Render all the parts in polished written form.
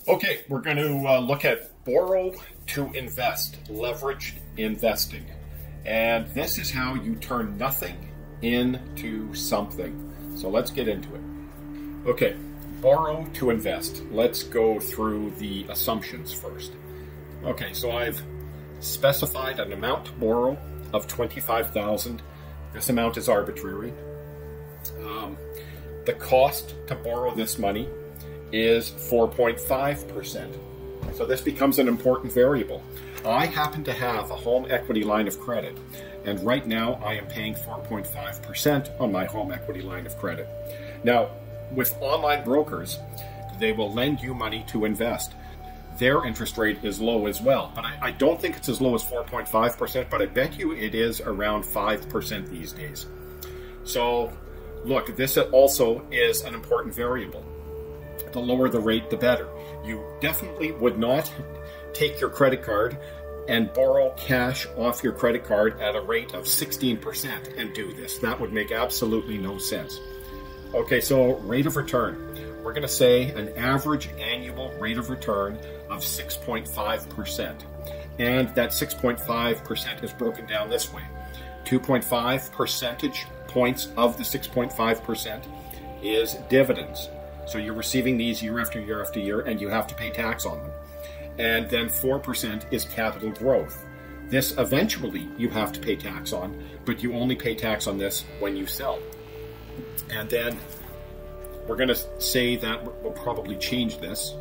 Okay, we're going to look at borrow to invest, leveraged investing. And this is how you turn nothing into something. So let's get into it. Okay, borrow to invest. Let's go through the assumptions first. Okay, so I've specified an amount to borrow of $25,000. This amount is arbitrary. The cost to borrow this money is 4.5%. So this becomes an important variable. I happen to have a home equity line of credit, and right now I am paying 4.5% on my home equity line of credit. Now, with online brokers, they will lend you money to invest. Their interest rate is low as well, but I don't think it's as low as 4.5%, but I bet you it is around 5% these days. So, look, this also is an important variable. The lower the rate, the better. You definitely would not take your credit card and borrow cash off your credit card at a rate of 16% and do this. That would make absolutely no sense. Okay, so rate of return. We're going to say an average annual rate of return of 6.5%. And that 6.5% is broken down this way. 2.5 percentage points of the 6.5% is dividends. So you're receiving these year after year after year, and you have to pay tax on them. And then 4% is capital growth. This eventually you have to pay tax on, but you only pay tax on this when you sell. And then we're going to say that we'll probably change this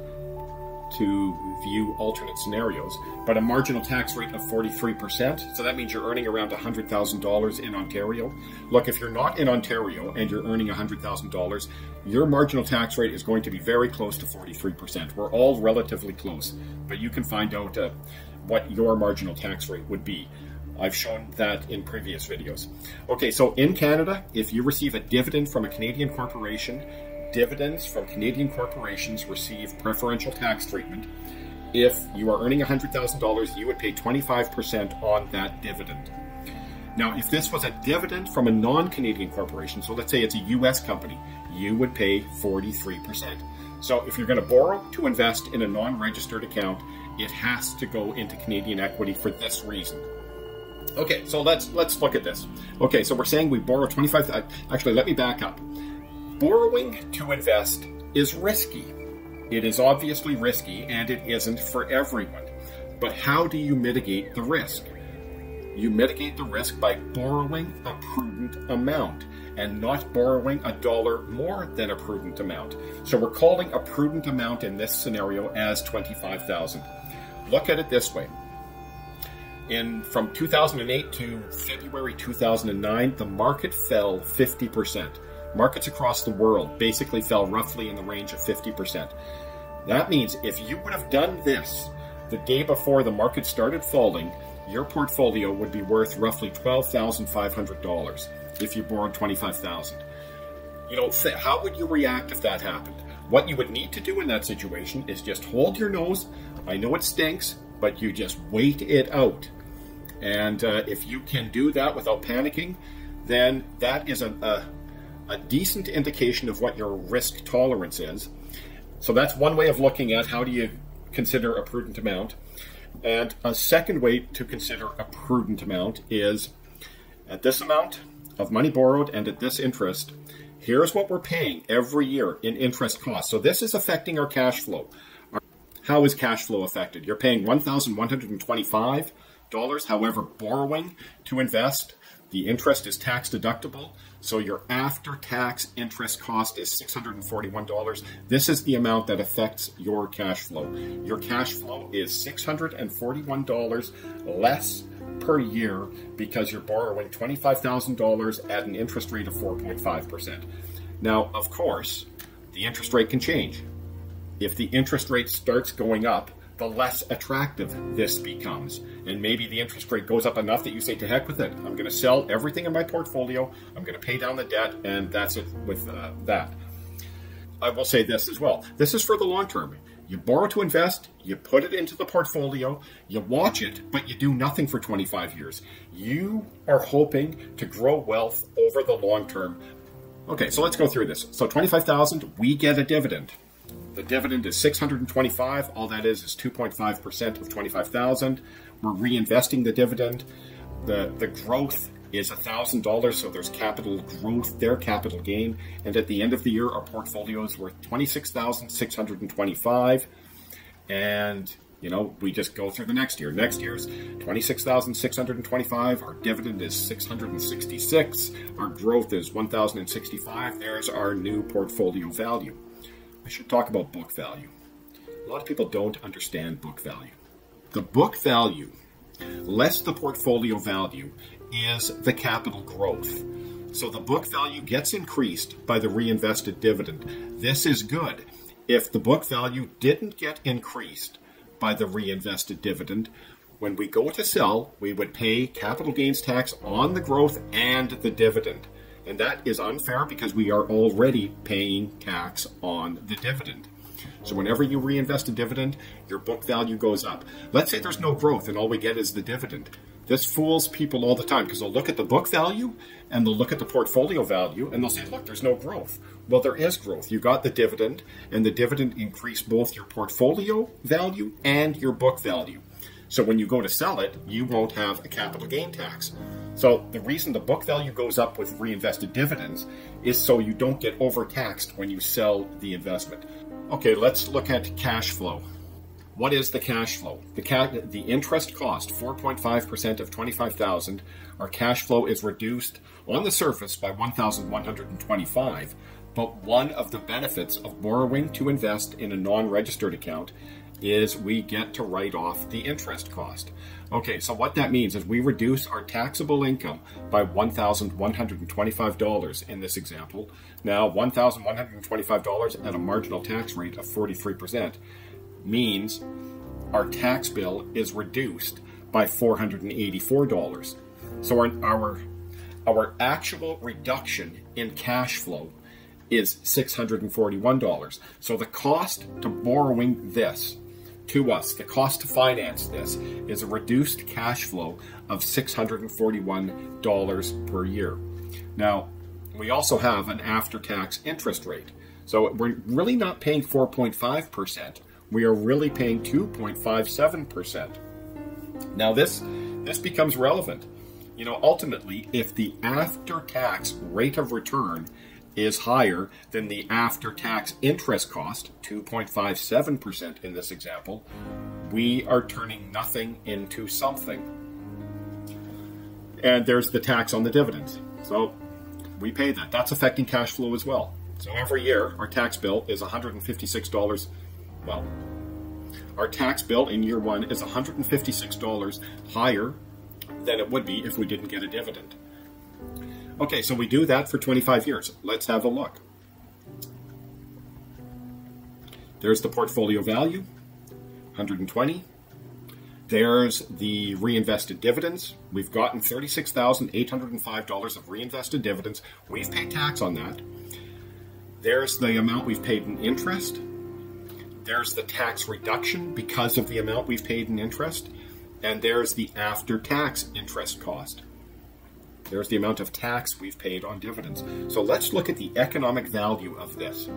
to view alternate scenarios, but a marginal tax rate of 43%. So that means you're earning around $100,000 in Ontario. Look, if you're not in Ontario and you're earning $100,000, your marginal tax rate is going to be very close to 43%. We're all relatively close, but you can find out what your marginal tax rate would be. I've shown that in previous videos. Okay, so in Canada, if you receive a dividend from a Canadian corporation, dividends from Canadian corporations receive preferential tax treatment. If you are earning $100,000, you would pay 25% on that dividend. Now, if this was a dividend from a non-Canadian corporation, so let's say it's a US company, you would pay 43%. So if you're going to borrow to invest in a non-registered account, it has to go into Canadian equity for this reason. Okay, so let's look at this. Okay, so we're saying we borrow 25. Actually, let me back up. Borrowing to invest is risky. It is obviously risky, and it isn't for everyone. But how do you mitigate the risk? You mitigate the risk by borrowing a prudent amount and not borrowing a dollar more than a prudent amount. So we're calling a prudent amount in this scenario as $25,000. Look at it this way. From 2008 to February 2009, the market fell 50%. Markets across the world basically fell roughly in the range of 50%. That means if you would have done this the day before the market started falling, your portfolio would be worth roughly $12,500 if you borrowed $25,000. You know, how would you react if that happened? What you would need to do in that situation is just hold your nose. I know it stinks, but you just wait it out. And if you can do that without panicking, then that is a decent indication of what your risk tolerance is. So that's one way of looking at how do you consider a prudent amount. And a second way to consider a prudent amount is at this amount of money borrowed and at this interest, here's what we're paying every year in interest costs. So this is affecting our cash flow. How is cash flow affected? You're paying $1,125. However, borrowing to invest, the interest is tax deductible, so your after-tax interest cost is $641. This is the amount that affects your cash flow. Your cash flow is $641 less per year because you're borrowing $25,000 at an interest rate of 4.5%. Now, of course, the interest rate can change. If the interest rate starts going up, the less attractive this becomes. And maybe the interest rate goes up enough that you say, to heck with it. I'm going to sell everything in my portfolio. I'm going to pay down the debt, and that's it with that. I will say this as well. This is for the long term. You borrow to invest, you put it into the portfolio, you watch it, but you do nothing for 25 years. You are hoping to grow wealth over the long term. Okay, so let's go through this. So $25,000, we get a dividend. The dividend is $625. All that is 2.5% of $25,000. We're reinvesting the dividend. The growth is $1,000, so there's capital growth there, capital gain. And at the end of the year, our portfolio is worth $26,625. And we just go through the next year. Next year's $26,625. Our dividend is $666. Our growth is $1,065. There's our new portfolio value. I should talk about book value. A lot of people don't understand book value. The book value, less the portfolio value, is the capital growth. So the book value gets increased by the reinvested dividend. This is good. If the book value didn't get increased by the reinvested dividend, when we go to sell, we would pay capital gains tax on the growth and the dividend. And that is unfair because we are already paying tax on the dividend. So whenever you reinvest a dividend, your book value goes up. Let's say there's no growth and all we get is the dividend. This fools people all the time because they'll look at the book value and they'll look at the portfolio value and they'll say, look, there's no growth. Well, there is growth. You got the dividend, and the dividend increased both your portfolio value and your book value. So when you go to sell it, you won't have a capital gain tax. So the reason the book value goes up with reinvested dividends is so you don't get overtaxed when you sell the investment. Okay, let's look at cash flow. What is the cash flow? The interest cost, 4.5% of $25,000. Our cash flow is reduced on the surface by $1,125. But one of the benefits of borrowing to invest in a non-registered account is we get to write off the interest cost. Okay, so what that means is we reduce our taxable income by $1,125 in this example. Now, $1,125 at a marginal tax rate of 43% means our tax bill is reduced by $484. So our actual reduction in cash flow is $641. So the cost to borrowing this to us, the cost to finance this, is a reduced cash flow of $641 per year. Now, we also have an after-tax interest rate. So we're really not paying 4.5%. We are really paying 2.57%. Now, this becomes relevant. Ultimately, if the after-tax rate of return is higher than the after-tax interest cost, 2.57% in this example, we are turning nothing into something. And there's the tax on the dividends. So we pay that. That's affecting cash flow as well. So every year, our tax bill is $156. Well, our tax bill in year one is $156 higher than it would be if we didn't get a dividend. Okay, so we do that for 25 years. Let's have a look. There's the portfolio value, 120. There's the reinvested dividends. We've gotten $36,805 of reinvested dividends. We've paid tax on that. There's the amount we've paid in interest. There's the tax reduction because of the amount we've paid in interest. And there's the after-tax interest cost. There's the amount of tax we've paid on dividends. So let's look at the economic value of this.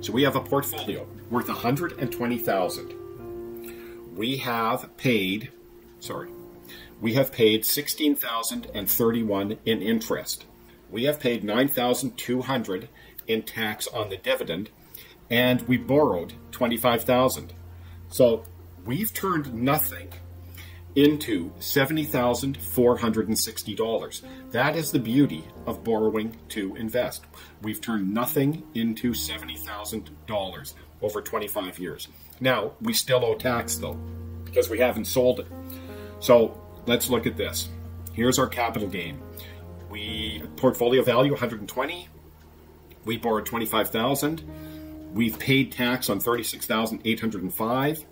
So we have a portfolio worth $120,000. We have paid $16,031 in interest. We have paid $9,200 in tax on the dividend, and we borrowed $25,000. So we've turned nothing into $70,460. That is the beauty of borrowing to invest. We've turned nothing into $70,000 over 25 years. Now, we still owe tax, though, because we haven't sold it. So let's look at this. Here's our capital gain. Portfolio value, 120. We borrowed 25,000. We've paid tax on 36,805.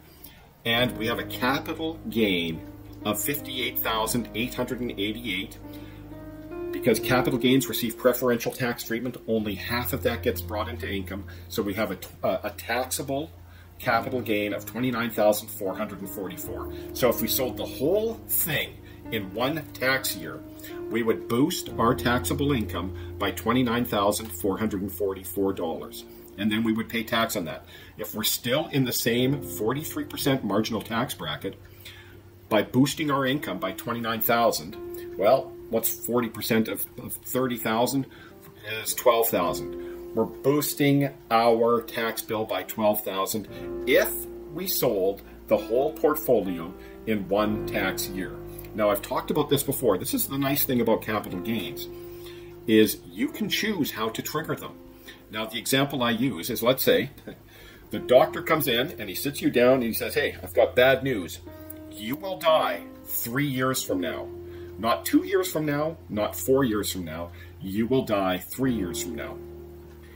And we have a capital gain of 58,888. Because capital gains receive preferential tax treatment, only half of that gets brought into income. So we have a taxable capital gain of 29,444. So if we sold the whole thing in one tax year, we would boost our taxable income by $29,444. and then we would pay tax on that. If we're still in the same 43% marginal tax bracket, by boosting our income by $29,000, well, what's 40% of 30,000 is 12,000. We're boosting our tax bill by 12,000 if we sold the whole portfolio in one tax year. Now, I've talked about this before. This is the nice thing about capital gains, is you can choose how to trigger them. Now, the example I use is, let's say the doctor comes in and he sits you down and he says, hey, I've got bad news. You will die 3 years from now. Not 2 years from now, not 4 years from now. You will die 3 years from now.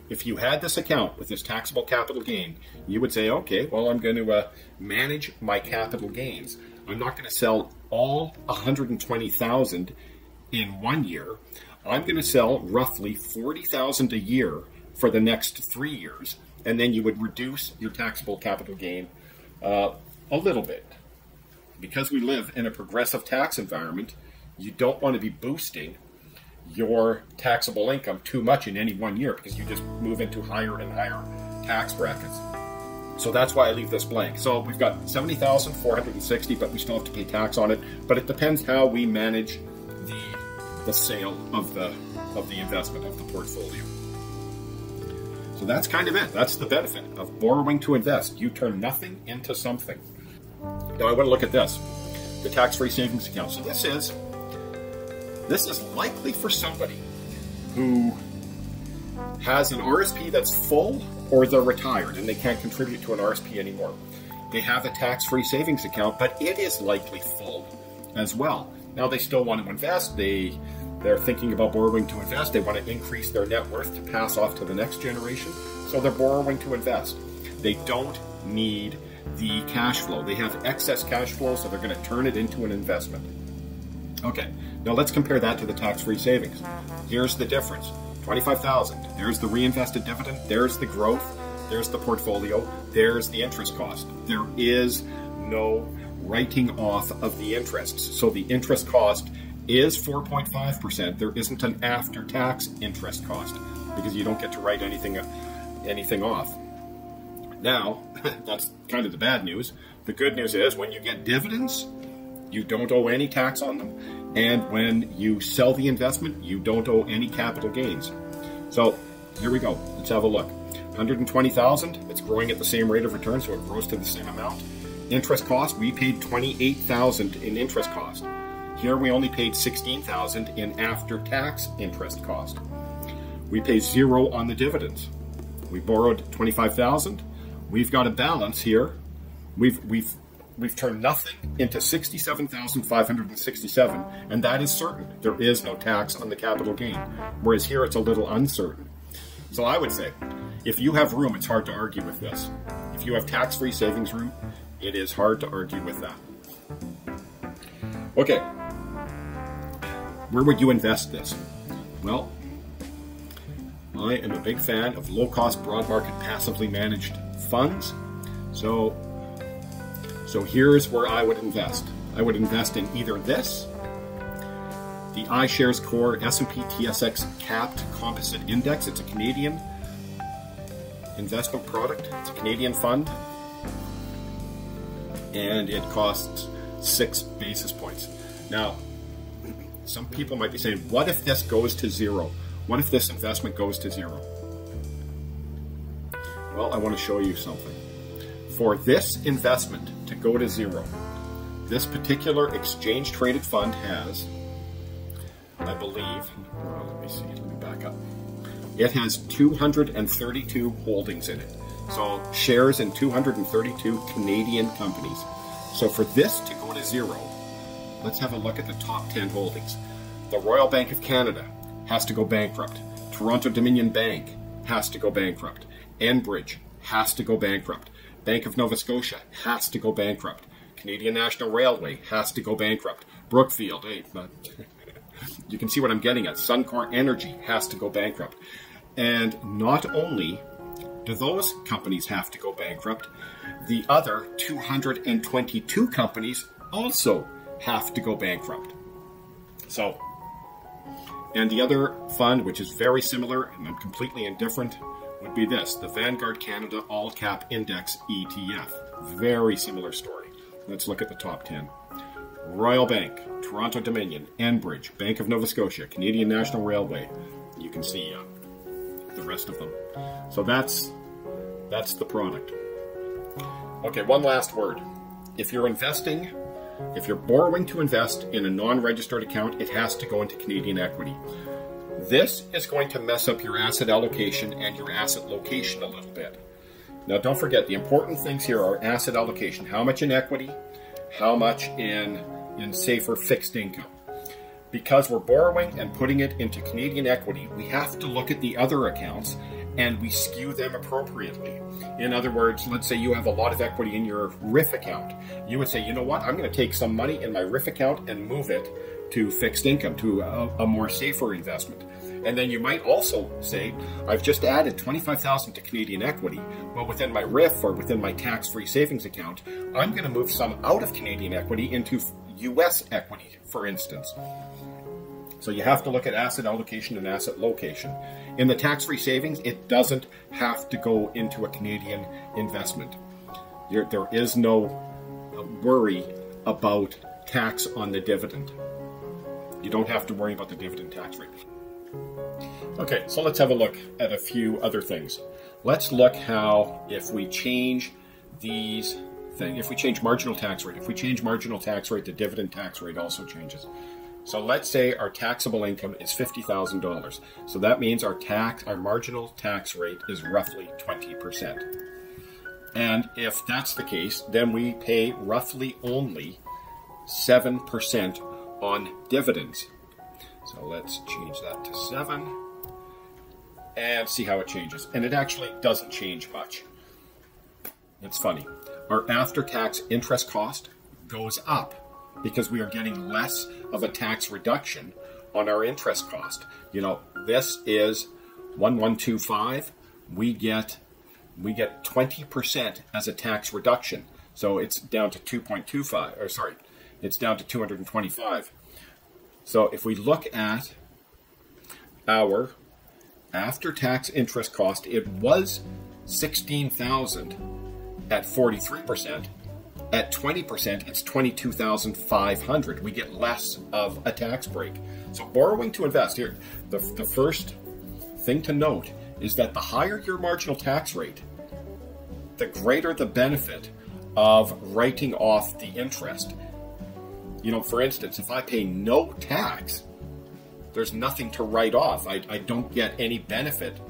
If you had this account with this taxable capital gain, you would say, okay, well, I'm going to manage my capital gains. I'm not going to sell all 120,000 in 1 year. I'm going to sell roughly 40,000 a year for the next 3 years. And then you would reduce your taxable capital gain a little bit. Because we live in a progressive tax environment, you don't want to be boosting your taxable income too much in any 1 year, because you just move into higher and higher tax brackets. So that's why I leave this blank. So we've got 70,460, but we still have to pay tax on it. But it depends how we manage the sale of the investment, of the portfolio. So that's kind of it. That's the benefit of borrowing to invest. You turn nothing into something. Now I want to look at this, the tax-free savings account. So this is likely for somebody who has an RSP that's full, or they're retired and they can't contribute to an RSP anymore. They have a tax-free savings account, but it is likely full as well. Now they still want to invest. They're thinking about borrowing to invest. They want to increase their net worth to pass off to the next generation. So they're borrowing to invest. They don't need the cash flow. They have excess cash flow, so they're going to turn it into an investment. Okay, now let's compare that to the tax-free savings. Here's the difference. 25,000. There's the reinvested dividend. There's the growth. There's the portfolio. There's the interest cost. There is no writing off of the interests. So the interest cost is 4.5%. There isn't an after-tax interest cost because you don't get to write anything off. Now, that's kind of the bad news. The good news is when you get dividends, you don't owe any tax on them. And when you sell the investment, you don't owe any capital gains. So here we go. Let's have a look. 120,000, it's growing at the same rate of return, so it grows to the same amount. Interest cost, we paid 28,000 in interest cost. Here we only paid 16,000 in after-tax interest cost. We pay 0 on the dividends. We borrowed 25,000. We've got a balance here. We've turned nothing into 67,567, and that is certain. There is no tax on the capital gain, whereas here it's a little uncertain. So I would say, if you have room, it's hard to argue with this. If you have tax-free savings room, it is hard to argue with that. Okay, where would you invest this? Well, I am a big fan of low-cost, broad market, passively managed funds. So here's where I would invest. I would invest in either this, the iShares Core S&P TSX Capped Composite Index. It's a Canadian investment product. It's a Canadian fund, and it costs 6 basis points. Now, some people might be saying, what if this goes to 0? What if this investment goes to 0? Well, I want to show you something. For this investment to go to 0, this particular exchange-traded fund has, I believe, let me see, let me back up. It has 232 holdings in it. So shares in 232 Canadian companies. So for this to go to 0, let's have a look at the top 10 holdings. The Royal Bank of Canada has to go bankrupt. Toronto Dominion Bank has to go bankrupt. Enbridge has to go bankrupt. Bank of Nova Scotia has to go bankrupt. Canadian National Railway has to go bankrupt. Brookfield, you can see what I'm getting at. Suncor Energy has to go bankrupt. And not only do those companies have to go bankrupt, the other 222 companies also have to go bankrupt. So, and the other fund, which is very similar, and I'm completely indifferent would be this, the Vanguard Canada All Cap Index ETF. Very similar story. Let's look at the top 10. Royal Bank, Toronto Dominion, Enbridge, Bank of Nova Scotia, Canadian National Railway. You can see the rest of them. So that's the product. Okay, one last word. If you're investing, if you're borrowing to invest in a non-registered account, it has to go into Canadian equity. This is going to mess up your asset allocation and your asset location a little bit. Now, don't forget, the important things here are asset allocation. How much in equity? How much in safer fixed income? Because we're borrowing and putting it into Canadian equity, we have to look at the other accounts and we skew them appropriately. In other words, let's say you have a lot of equity in your RIF account. You would say, you know what, I'm going to take some money in my RIF account and move it to fixed income, to a more safer investment. And then you might also say, I've just added $25,000 to Canadian equity. Well, within my RIF or within my tax-free savings account, I'm going to move some out of Canadian equity into US equity, for instance. So you have to look at asset allocation and asset location. In the tax-free savings, it doesn't have to go into a Canadian investment. There is no worry about tax on the dividend. You don't have to worry about the dividend tax rate. Okay, so let's have a look at a few other things. Let's look how if we change these things, if we change marginal tax rate, the dividend tax rate also changes. So let's say our taxable income is $50,000. So that means our marginal tax rate is roughly 20%. And if that's the case, then we pay roughly only 7% on dividends. So let's change that to 7 and see how it changes. And it actually doesn't change much. It's funny. Our after-tax interest cost goes up because we are getting less of a tax reduction on our interest cost. You know, this is 1125. We get 20% as a tax reduction. So it's down to 2.25, or sorry, it's down to 225. So if we look at our after-tax interest cost, it was $16,000 at 43%. At 20%, it's $22,500. We get less of a tax break. So borrowing to invest here, the first thing to note is that the higher your marginal tax rate, the greater the benefit of writing off the interest. You know, for instance, if I pay no tax, there's nothing to write off. I don't get any benefit